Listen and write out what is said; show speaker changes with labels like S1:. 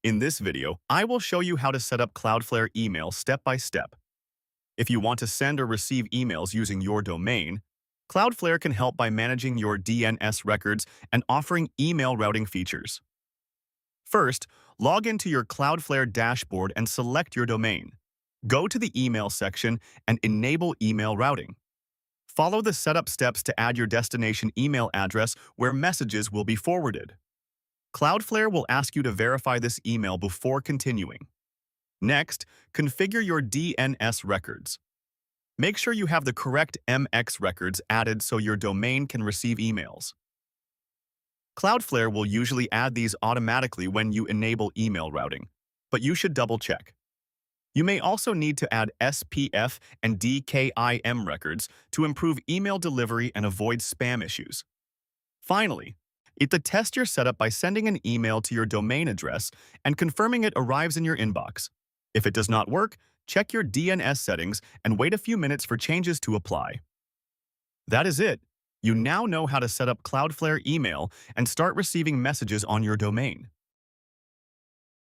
S1: In this video, I will show you how to set up Cloudflare email step by step. If you want to send or receive emails using your domain, Cloudflare can help by managing your DNS records and offering email routing features. First, log into your Cloudflare dashboard and select your domain. Go to the email section and enable email routing. Follow the setup steps to add your destination email address where messages will be forwarded. Cloudflare will ask you to verify this email before continuing. Next, configure your DNS records. Make sure you have the correct MX records added so your domain can receive emails. Cloudflare will usually add these automatically when you enable email routing, but you should double-check. You may also need to add SPF and DKIM records to improve email delivery and avoid spam issues. Finally, test your setup by sending an email to your domain address and confirming it arrives in your inbox. If it does not work, check your DNS settings and wait a few minutes for changes to apply. That is it. You now know how to set up Cloudflare email and start receiving messages on your domain.